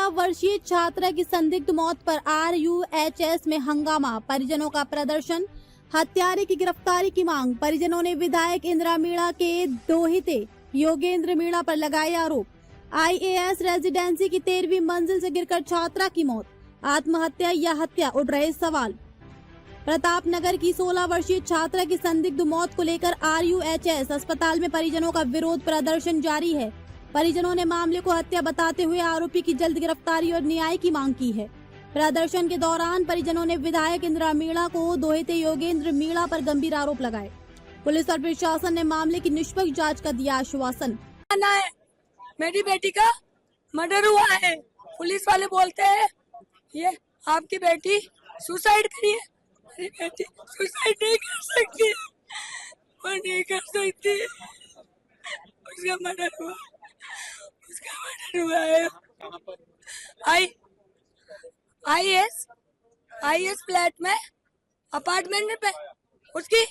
16 वर्षीय छात्रा की संदिग्ध मौत पर RUHS में हंगामा, परिजनों का प्रदर्शन, हत्यारे की गिरफ्तारी की मांग। परिजनों ने विधायक इंदिरा मीणा के दोहिते योगेंद्र मीणा पर लगाए आरोप। IAS रेजिडेंसी की 13वीं मंजिल से गिरकर छात्रा की मौत, आत्महत्या या हत्या, उठ रहे सवाल। प्रतापनगर की 16 वर्षीय छात्रा की संदिग्ध मौत को लेकर RUHS अस्पताल में परिजनों का विरोध प्रदर्शन जारी है। परिजनों ने मामले को हत्या बताते हुए आरोपी की जल्द गिरफ्तारी और न्याय की मांग की है। प्रदर्शन के दौरान परिजनों ने विधायक इंदिरा मीणा को दोहिते योगेंद्र मीणा पर गंभीर आरोप लगाए। पुलिस और प्रशासन ने मामले की निष्पक्ष जांच का दिया आश्वासन। मेरी बेटी का मर्डर हुआ है। पुलिस वाले बोलते हैं ये आपकी बेटी सुसाइड करी है। मेरी बेटी सुसाइड नहीं कर सकती, वो नहीं कर सकती। उसका मर्डर हुआ, उसका मर्डर हुआ है। IAS फ्लैट में अपार्टमेंट पे उसकी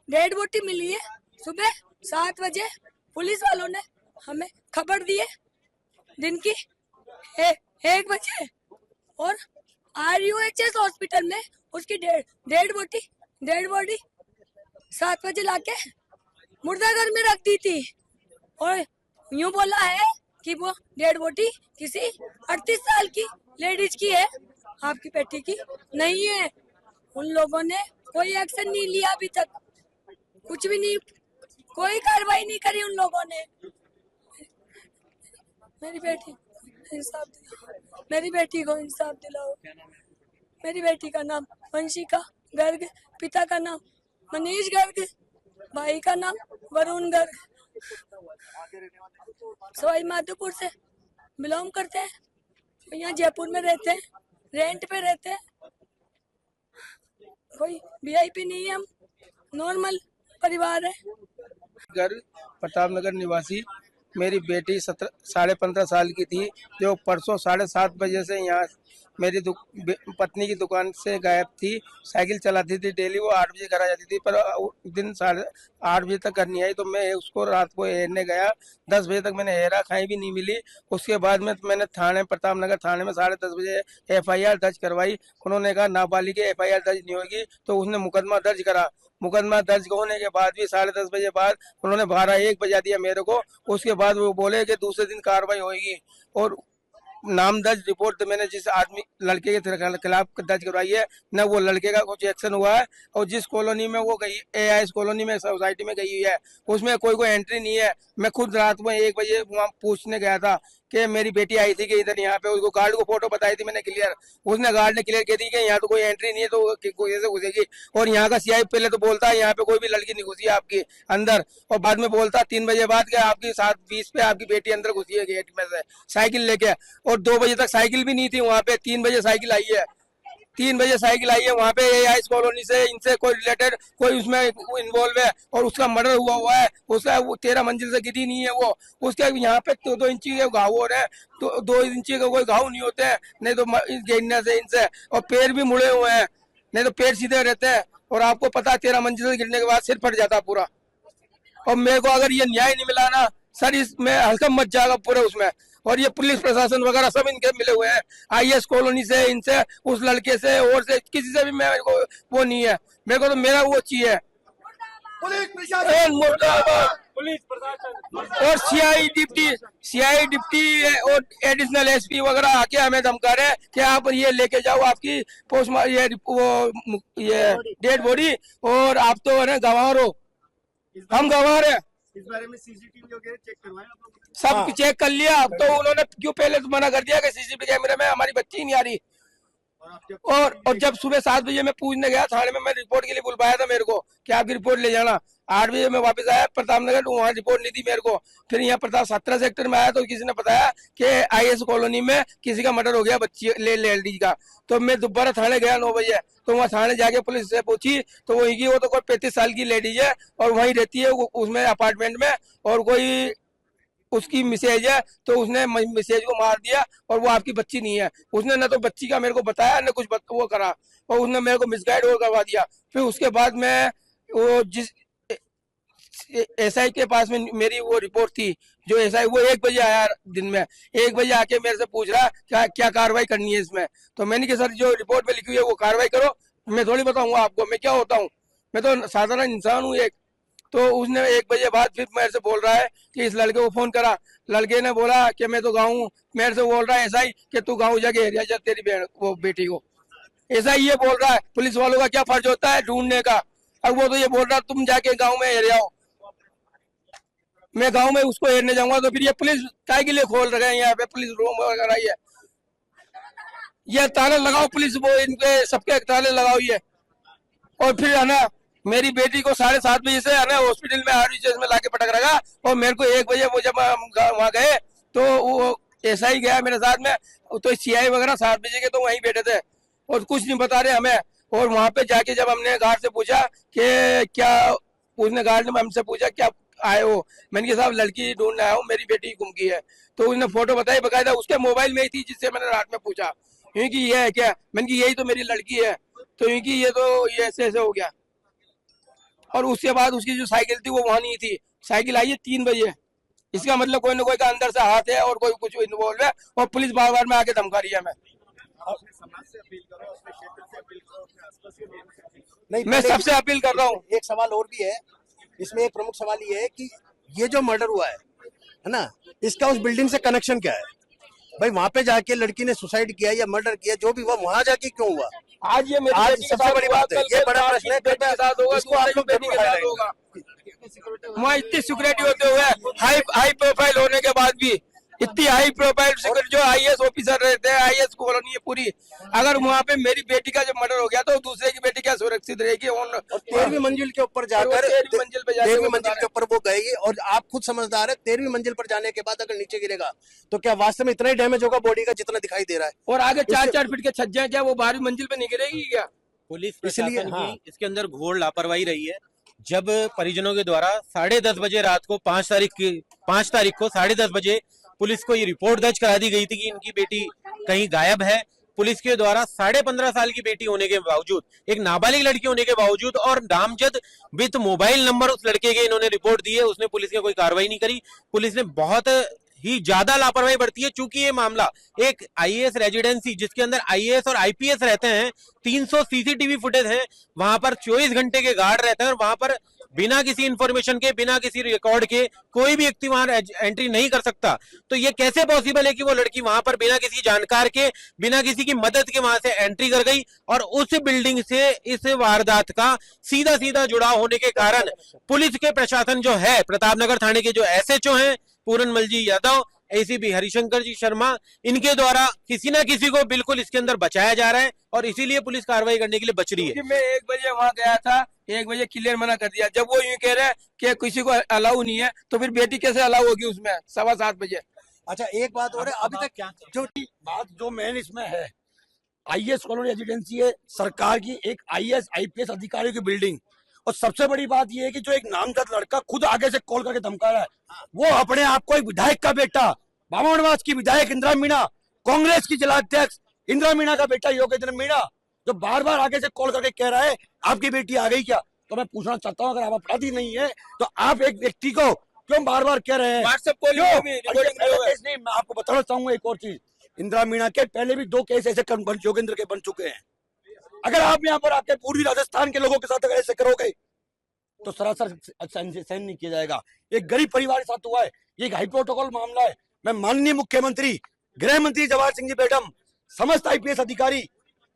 डेड बॉडी मिली है। सुबह 7 बजे पुलिस वालों ने हमें खबर दी है, दिन की 1 बजे, और RUHS हॉस्पिटल में उसकी डेड बॉडी 7 बजे लाके मुर्दाघर में रख दी थी। और यूं बोला है कि वो डेड बॉडी किसी 38 साल की लेडीज की है, आपकी बेटी की नहीं है। उन लोगों ने कोई एक्शन नहीं लिया अभी तक, कुछ भी नहीं, कोई कार्रवाई नहीं करी उन लोगों ने। मेरी बेटी इंसाफ दिलाओ, मेरी बेटी को इंसाफ दिलाओ। मेरी बेटी का नाम वंशिका गर्ग, पिता का नाम मनीष गर्ग, भाई का नाम वरुण गर्ग। सवाई माधोपुर से बिलोंग करते हैं, यहाँ जयपुर में रहते हैं, रेंट पे रहते हैं। कोई VIP नहीं है, हम नॉर्मल परिवार है। प्रतापनगर निवासी मेरी बेटी 15.5 साल की थी, जो परसों 7:30 बजे से यहाँ मेरी पत्नी की दुकान से गायब थी। साइकिल चलाती थी डेली, वो 8 बजे घर आ जाती थी, पर दिन 8:30 बजे तक घर नहीं आई। तो मैं उसको रात को हेरने गया, 10 बजे तक मैंने हेरा, कहीं भी नहीं मिली। उसके बाद में मैंने प्रतापनगर थाने में 10:30 बजे FIR दर्ज करवाई। उन्होंने कहा नाबालिग FIR दर्ज नहीं होगी, तो उसने मुकदमा दर्ज करा। मुकदमा दर्ज होने के बाद भी 10:30 बजे बाद उन्होंने 12-1 बजा दिया मेरे को। उसके बाद वो बोले कि दूसरे दिन कार्रवाई होगी। और नाम दर्ज रिपोर्ट तो मैंने जिस आदमी लड़के के खिलाफ दर्ज करवाई है, न वो लड़के का कुछ एक्शन हुआ है। और जिस कॉलोनी में वो गई, AIS कॉलोनी में, सोसाइटी में गई हुई है, उसमें कोई एंट्री नहीं है। मैं खुद रात में 1 बजे वहाँ पूछने गया था कि मेरी बेटी आई थी कि इधर यहाँ पे, उसको गार्ड को फोटो बताई थी मैंने क्लियर। उसने गार्ड ने क्लियर कह दी कि यहाँ तो कोई एंट्री नहीं है, तो कोई ऐसे घुसेगी। और यहाँ का CI पहले तो बोलता है यहाँ पे कोई भी लड़की नहीं घुसी है आपकी अंदर, और बाद में बोलता 3 बजे बाद के आपकी 7:20 पे आपकी बेटी अंदर घुसी है गेट में से साइकिल लेके। और 2 बजे तक साइकिल भी नहीं थी वहाँ पे, 3 बजे साइकिल आई है। 3 बजे साइकिल आई है वहाँ पे। AIS कॉलोनी से इनसे कोई रिलेटेड कोई उसमें इन्वॉल्व है, और उसका मर्डर हुआ है। उसका 13 मंजिल से गिरी नहीं है वो। उसके यहाँ पे 2 इंची के घाव हो रहे हैं, तो 2 इंची के कोई घाव नहीं होते हैं, नहीं तो गिरने से इनसे। और पैर भी मुड़े हुए हैं, नहीं तो पैर सीधे रहते हैं। और आपको पता है 13 मंजिल से गिरने के बाद सिर फट जाता पूरा। और मेरे को अगर ये न्याय नहीं मिला ना सर, इसमें हल्कम मच जाएगा पूरे उसमें। और ये पुलिस प्रशासन वगैरह सब इनके मिले हुए हैं, IAS कॉलोनी से, इनसे, उस लड़के से, और से किसी से भी मेरे को वो नहीं है। मेरे को तो मेरा वो चाहिए, पुलिस प्रशासन, पुलिस प्रशासन। और CI डिप्टी और एडिशनल SP वगैरह आके हमें धमका रहे हैं कि आप ये लेके जाओ आपकी ये डेड बॉडी, और आप तो है गंवार हो, हम गंवार है। इस बारे में CCTV वगैरह चेक करवाया आप लोग? सब चेक कर लिया। अब तो उन्होंने क्यों पहले तो मना कर दिया कि CCTV कैमरे में हमारी बच्ची नहीं आ रही। और जब सुबह 7 बजे मैं पूछने गया थाने में, मैं रिपोर्ट के लिए बुलवाया था मेरे को कि आपकी रिपोर्ट ले जाना। 8 बजे मैं वापस आया प्रतापनगर, वहाँ रिपोर्ट नहीं दी मेरे को। फिर यहाँ प्रताप 17 सेक्टर में आया तो किसी ने बताया कि IAS कॉलोनी में किसी का मर्डर हो गया बच्ची लेडीज का। तो मैं दोबारा थाने गया 9 बजे, तो वहाँ थाने जाके पुलिस से पूछी तो वो तो कोई 35 साल की लेडीज है, और वहीं रहती है उसमें अपार्टमेंट में, और कोई उसकी मिसेज है, तो उसने मिसेज को मार दिया, और वो आपकी बच्ची नहीं है। उसने न तो बच्ची का मेरे को बताया, न कुछ वो करा, और उसने मेरे को मिसगाइड और करवा दिया। फिर उसके बाद में वो जिस एसआई के पास में मेरी वो रिपोर्ट थी, जो एसआई वो 1 बजे आया दिन में, 1 बजे आके मेरे से पूछ रहा क्या क्या कार्रवाई करनी है इसमें। तो मैंने कहा सर जो रिपोर्ट में लिखी हुई है वो कार्रवाई करो, मैं थोड़ी बताऊंगा आपको मैं क्या होता हूँ, मैं तो साधारण इंसान हूँ एक। तो उसने 1 बजे बाद फिर मेरे से बोल रहा है कि इस लड़के को फोन करा, लड़के ने बोला कि मैं तो गाँव हूँ, मेरे से बोल रहा है एसआई कि तू गाँव जाके एरिया जा तेरी बहन वो बेटी को, ऐसा ये बोल रहा है। पुलिस वालों का क्या फर्ज होता है ढूंढने का, अब वो तो ये बोल रहा है तुम जाके गांव में एरिया हो, मैं गांव में उसको हेरने जाऊंगा। तो फिर ये पुलिस काय के लिए खोल रहे हैं यहाँ पे, पुलिस रूम वगैरह है, ये ताले लगाओ पुलिस, वो इनके सबके ताले लगाओ ये। और फिर है ना मेरी बेटी को 7:30 बजे से है ना हॉस्पिटल में RUHS में लाके पटक रखा, और मेरे को 1 बजे वो जब वहाँ गए तो वो एसआई गया मेरे साथ में, तो CI वगैरह 7 बजे के तो वहीं बैठे थे और कुछ नहीं बता रहे हमें। और वहां पे जाके जब हमने गार्ड से पूछा कि क्या, उसने गार्ड ने हमसे पूछा क्या आए हो, मैंने कहा साहब लड़की ढूंढने आया हूँ, मेरी बेटी गुम गई है। तो उसने फोटो बताई बकायदा, उसके मोबाइल में ही थी, जिससे मैंने रात में पूछा क्योंकि ये है क्या, मैंने कहा यही तो मेरी लड़की है, तो क्योंकि ये तो ये ऐसे ऐसे हो गया। और उसके बाद उसकी जो साइकिल थी वो वहां नहीं थी, साइकिल आई है 3 बजे, इसका मतलब कोई ना कोई का अंदर से हाथ है और कोई कुछ इन्वॉल्व है, और पुलिस बार बार में आके धमका रही है। मैं सबसे अपील कर रहा हूँ। एक सवाल और भी है इसमें, एक प्रमुख सवाल ये है कि ये जो मर्डर हुआ है ना, इसका उस बिल्डिंग से कनेक्शन क्या है? भाई वहां पे जाके लड़की ने सुसाइड किया या मर्डर किया, जो भी हुआ वहां जाके क्यों हुआ? आज ये मेरी आज बेटी के सबसे साथ बड़ी हुआ, बात है, कल ये बड़ा प्रश्न है, बेटी के साथ होगा, इसको आप लोग बेटी के साथ होगा। वहाँ इतनी सिक्योरिटी होते हुए, हाई प्रोफाइल होने के बाद भी इतनी हाई प्रोफाइल सिक्योरिटी, जो IAS ऑफिसर रहते हैं, IAS कॉलोनी है पूरी, अगर वहाँ पे मेरी बेटी का जब मर्डर हो गया तो दूसरे की बेटी क्या सुरक्षित रहेगी? और 13वीं मंजिल के ऊपर जाकर 13वीं मंजिल पे जाके 13वीं मंजिल के ऊपर वो गई, और आप खुद समझदार है 13वीं मंजिल पर जाने के बाद अगर नीचे गिरेगा तो क्या वास्तव में इतना ही डैमेज होगा बॉडी का जितना दिखाई दे रहा है? और आगे 4-4 फीट के छज्जे हैं, क्या वो 12वीं मंजिल पे नहीं गिरेगी क्या? पुलिस इसलिए प्रशासन हाँ। की इसके अंदर घोर लापरवाही रही है। जब परिजनों के द्वारा 10:30 बजे रात को 5 तारीख को 10:30 बजे पुलिस को ये रिपोर्ट दर्ज करा दी गई थी कि इनकी बेटी कहीं गायब है। पुलिस के द्वारा 15.5 साल की बेटी होने के बावजूद, एक नाबालिग लड़की होने के बावजूद और नामजद विद मोबाइल नंबर उस लड़के के इन्होंने रिपोर्ट दी है, उसने पुलिस ने कोई कार्रवाई नहीं करी। पुलिस ने बहुत ही ज्यादा लापरवाही बरती है, चूंकि ये मामला एक IAS रेजिडेंसी जिसके अंदर IAS और IPS रहते हैं, 300 CCTV फुटेज है, वहां पर 24 घंटे के गार्ड रहते हैं और वहां पर बिना किसी इंफॉर्मेशन के, बिना किसी रिकॉर्ड के कोई भी व्यक्ति वहां एंट्री नहीं कर सकता। तो ये कैसे पॉसिबल है कि वो लड़की वहां पर बिना किसी जानकार के, बिना किसी की मदद के वहां से एंट्री कर गई, और उस बिल्डिंग से इस वारदात का सीधा सीधा जुड़ाव होने के कारण पुलिस के प्रशासन जो है, प्रतापनगर थाने के जो SHO हैं पूरनमल जी यादव, ACP हरिशंकर जी शर्मा, इनके द्वारा किसी ना किसी को बिल्कुल इसके अंदर बचाया जा रहा है, और इसीलिए पुलिस कार्रवाई करने के लिए बच रही है। मैं 1 बजे वहाँ गया था, 1 बजे क्लियर मना कर दिया। जब वो यूं कह रहे हैं कि किसी को अलाउ नहीं है, तो फिर बेटी कैसे अलाउ होगी उसमें 7:15 बजे? अच्छा एक बात और है, अभी तक क्या जो बात जो मेन इसमें है, IAS कॉलोनी रेजिडेंसी है सरकार की, एक IAS IPS अधिकारियों की बिल्डिंग, और सबसे बड़ी बात यह है कि जो एक नामजद लड़का खुद आगे से कॉल करके धमका रहा है, वो अपने आप को एक विधायक का बेटा, बामणवास की विधायक इंदिरा मीणा, कांग्रेस की जिलाध्यक्ष इंदिरा मीणा का बेटा योगेंद्र मीणा, जो बार बार आगे से कॉल करके कह रहा है आपकी बेटी आ गई क्या? तो मैं पूछना चाहता हूँ, अगर आप अपराधी नहीं है तो आप एक व्यक्ति को क्यों बार बार कह रहे हैं? व्हाट्सएप कॉल नहीं, मैं आपको बताना चाहूंगा एक और चीज, इंदिरा मीणा के पहले भी 2 केस ऐसे योगेंद्र के बन चुके हैं। अगर आप यहाँ पर आपके पूर्वी राजस्थान के लोगों के साथ अगर ऐसे करोगे तो सरासर सहन नहीं किया जाएगा। एक गरीब परिवार के साथ हुआ है, ये एक हाई प्रोटोकॉल मामला है। मैं माननीय मुख्यमंत्री, गृह मंत्री जवाहर सिंह जी मैडम, समस्त IPS अधिकारी,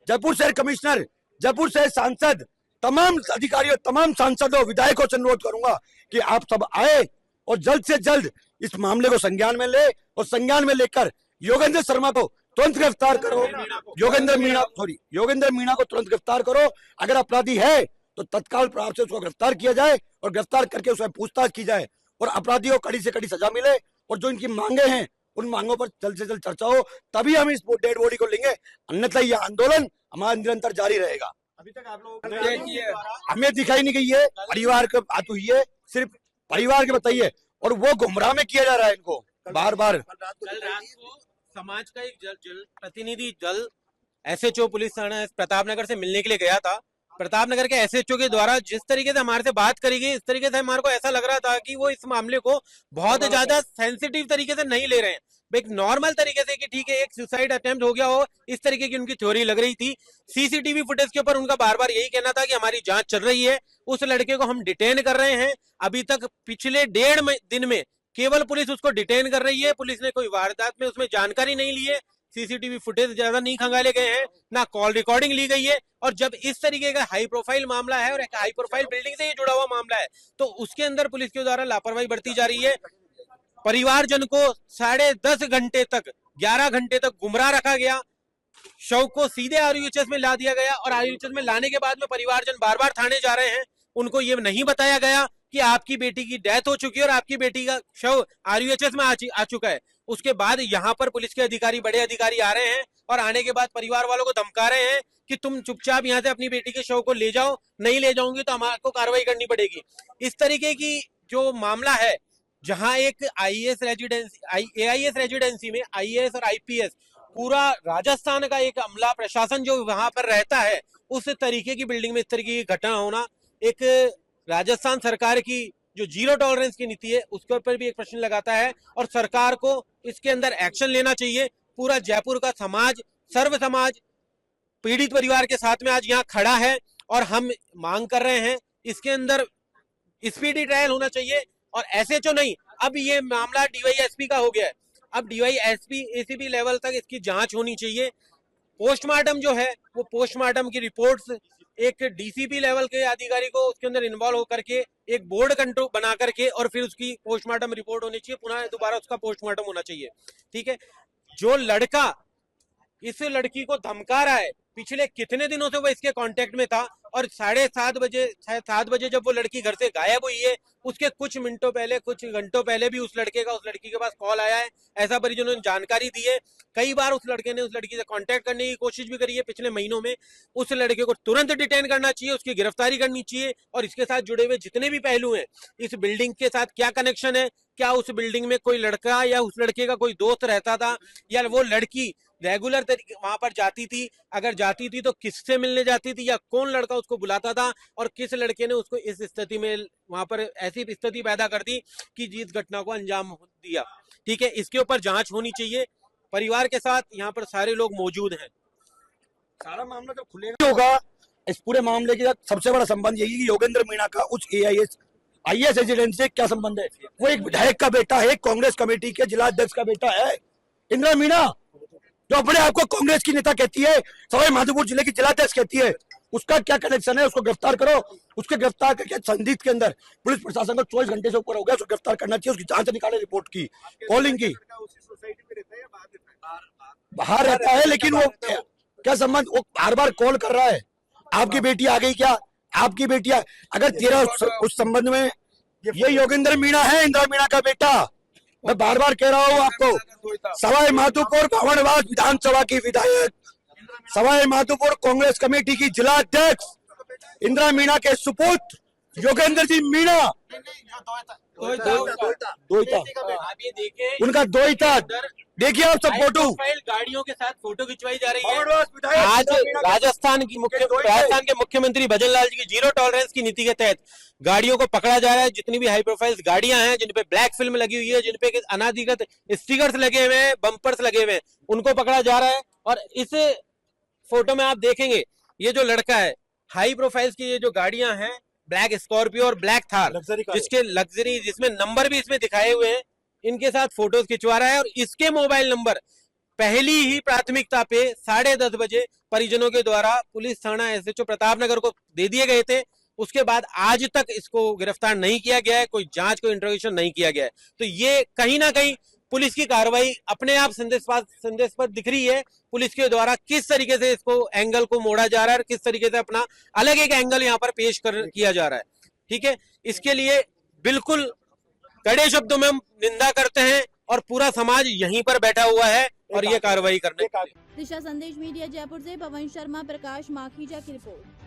जयपुर शहर कमिश्नर, जयपुर शहर सांसद, तमाम अधिकारियों, तमाम सांसदों, विधायकों से अनुरोध करूंगा कि आप सब आए और जल्द से जल्द इस मामले को संज्ञान में ले, और संज्ञान में लेकर योगेंद्र शर्मा को तुरंत गिरफ्तार करो, योगेंद्र मीणा को तुरंत गिरफ्तार करो। अगर अपराधी है तो तत्काल प्रभाव से उसको गिरफ्तार किया जाए, और गिरफ्तार करके उसमें पूछताछ की जाए, और अपराधियों को कड़ी से कड़ी सजा मिले, और जो इनकी मांगे हैं उन मांगों पर जल्द से जल्द चर्चा हो, तभी हम इस डेड बॉडी को लेंगे, अन्यथा यह आंदोलन हमारा निरंतर जारी रहेगा। अभी तक आप लोग हमें दिखाई नहीं गई है, परिवार की बात हुई है, सिर्फ परिवार के बताइए, और वो गुमराह में किया जा रहा है इनको बार बार। कल रात को समाज का एक प्रतिनिधि दल SHO पुलिस थाना प्रतापनगर से मिलने के लिए गया था, प्रताप नगर के एसएचओ के द्वारा जिस तरीके से हमारे से बात करी गई, इस तरीके से हमारे को ऐसा लग रहा था कि वो इस मामले को बहुत ज्यादा सेंसिटिव तरीके से नहीं ले रहे हैं। एक नॉर्मल तरीके से कि ठीक है एक सुसाइड अटेम्प्ट हो गया हो, इस तरीके की उनकी थ्योरी लग रही थी। सीसीटीवी फुटेज के ऊपर उनका बार बार यही कहना था कि हमारी जांच चल रही है, उस लड़के को हम डिटेन कर रहे हैं। अभी तक पिछले 1.5 दिन में केवल पुलिस उसको डिटेन कर रही है, पुलिस ने कोई वारदात में उसमें जानकारी नहीं ली है, सीसीटीवी फुटेज ज्यादा नहीं खंगाले गए हैं, ना कॉल रिकॉर्डिंग ली गई है। और जब इस तरीके का हाई प्रोफाइल मामला है और एक हाई प्रोफाइल बिल्डिंग से ये जुड़ा हुआ मामला है, तो उसके अंदर पुलिस के द्वारा लापरवाही बरती जा रही है। परिवारजन को 10.5 घंटे तक 11 घंटे तक गुमराह रखा गया, शव को सीधे आरयूएचएस में ला दिया गया और आरयूएचएस में लाने के बाद में परिवारजन बार बार थाने जा रहे हैं। उनको ये नहीं बताया गया कि आपकी बेटी की डेथ हो चुकी है और आपकी बेटी का शव आरयूएचएस में आ चुका है। उसके बाद यहाँ पर पुलिस के अधिकारी, बड़े अधिकारी आ रहे हैं और आने के बाद परिवार वालों को धमका रहे हैं कि तुम चुपचाप यहाँ से अपनी बेटी के शव को ले जाओ, नहीं ले जाओगे तो हमारे कार्रवाई करनी पड़ेगी। इस तरीके की जो मामला है, जहां एक आईएएस रेजिडेंसी में आईएएस और आईपीएस पूरा राजस्थान का एक अमला प्रशासन जो वहां पर रहता है, उस तरीके की बिल्डिंग में इस तरीके की घटना होना, एक राजस्थान सरकार की जो जीरो टॉलरेंस की नीति है उसके ऊपर भी एक प्रश्न लगाता है और सरकार को इसके अंदर एक्शन लेना चाहिए। पूरा जयपुर का समाज, सर्व समाज पीड़ित परिवार के साथ में आज यहाँ खड़ा है और हम मांग कर रहे हैं इसके अंदर स्पीडी ट्रायल होना चाहिए और एसएचओ नहीं, अब ये मामला डीवाईएसपी का हो गया है, अब डीवाईएसपी एसीपी लेवल तक इसकी जांच होनी चाहिए। पोस्टमार्टम जो है वो पोस्टमार्टम की रिपोर्ट्स एक डीसीपी लेवल के अधिकारी को उसके अंदर इन्वॉल्व होकर के एक बोर्ड कंट्रोल बना करके और फिर उसकी पोस्टमार्टम रिपोर्ट होनी चाहिए, पुनः दोबारा उसका पोस्टमार्टम होना चाहिए। ठीक है, जो लड़का इस लड़की को धमका रहा है, पिछले कितने दिनों से वो इसके कांटेक्ट में था और 7:30 बजे जब वो लड़की घर से गायब हुई है, उसके कुछ मिनटों पहले, कुछ घंटों पहले भी उस लड़की के पास कॉल आया है, ऐसा परिजनों ने जानकारी दी है। कई बार उस लड़के ने उस लड़की से कांटेक्ट करने की कोशिश भी करी है पिछले महीनों में। उस लड़के को तुरंत डिटेन करना चाहिए, उसकी गिरफ्तारी करनी चाहिए और इसके साथ जुड़े हुए जितने भी पहलू हैं, इस बिल्डिंग के साथ क्या कनेक्शन है, क्या उस बिल्डिंग में कोई लड़का या उस लड़के का कोई दोस्त रहता था या वो लड़की रेगुलर तरीके वहां पर जाती थी, अगर जाती थी तो किससे मिलने जाती थी या कौन लड़का उसको बुलाता था और किस लड़के ने उसको इस स्थिति में वहां पर ऐसी स्थिति पैदा कर दी कि जिस घटना को अंजाम दिया। ठीक है, इसके ऊपर जांच होनी चाहिए। परिवार के साथ यहाँ पर सारे लोग मौजूद हैं। सारा मामला जब खुलेगा होगा, इस पूरे मामले के साथ सबसे बड़ा संबंध यही कि योगेंद्र मीणा का उस आईएएस एजेंसी से क्या संबंध है। वो एक विधायक का बेटा है, कांग्रेस कमेटी के जिला अध्यक्ष का बेटा है इंदिरा मीणा, जो अपने आप को कांग्रेस की नेता कहती है, सवाई माधोपुर जिले की जिलाध्यक्ष कहती है। उसका क्या कनेक्शन है, उसको गिरफ्तार करो। उसके गिरफ्तार करके संदिग्ध के अंदर पुलिस प्रशासन को 24 घंटे से ऊपर हो गया, उसको गिरफ्तार करना चाहिए, उसकी जांच निकाले, रिपोर्ट की, कॉलिंग की। बाहर रहता है, लेकिन वो क्या संबंध, वो बार बार कॉल कर रहा है, आपकी बेटी आ गई क्या, आपकी बेटी अगर तेरा उस संबंध में, ये योगेंद्र मीणा है, इंदिरा मीणा का बेटा। मैं बार बार कह रहा हूँ आपको, सवाई माधोपुर भवनवास विधानसभा की विधायक, सवाई माधोपुर कांग्रेस कमेटी की जिला अध्यक्ष इंदिरा मीणा के सुपुत्र योगेंद्र जी मीणा, दोहिता, उनका दोहिता, देखिए आप सब फोटो गाड़ियों के साथ फोटो खिंचवाई जा रही है। आज राजस्थान के मुख्यमंत्री भजन लाल जी की जीरो टॉलरेंस की नीति के तहत गाड़ियों को पकड़ा जा रहा है। जितनी भी हाई प्रोफाइल गाड़ियां हैं, जिन पे ब्लैक फिल्म लगी हुई है, जिन पे अनाधिकृत स्टिकर्स लगे हुए हैं, बम्पर्स लगे हुए हैं, उनको पकड़ा जा रहा है। और इस फोटो में आप देखेंगे ये जो लड़का है, हाई प्रोफाइल्स की ये जो गाड़ियां हैं, ब्लैक स्कॉर्पियो और ब्लैक थार, जिसके लग्जरी, जिसमें नंबर भी इसमें दिखाए हुए हैं, इनके साथ फोटोज खिंचवा रहा है। और इसके मोबाइल नंबर पहली ही प्राथमिकता पे 10:30 बजे परिजनों के द्वारा पुलिस थाना एसएचओ प्रताप नगर को दे दिए गए थे। उसके बाद आज तक इसको गिरफ्तार नहीं किया गया है, कोई जांच, कोई इंट्रोगेशन नहीं किया गया है। तो ये कहीं ना कहीं पुलिस की कार्रवाई अपने आप संदेशपात दिख रही है। पुलिस के द्वारा किस तरीके से इसको एंगल को मोड़ा जा रहा है और किस तरीके से अपना अलग एक एंगल यहाँ पर पेश किया जा रहा है। ठीक है, इसके लिए बिल्कुल कड़े शब्दों में हम निंदा करते हैं और पूरा समाज यहीं पर बैठा हुआ है और ये कार्रवाई करने। दिशा संदेश मीडिया जयपुर से पवन शर्मा, प्रकाश माखीजा की रिपोर्ट।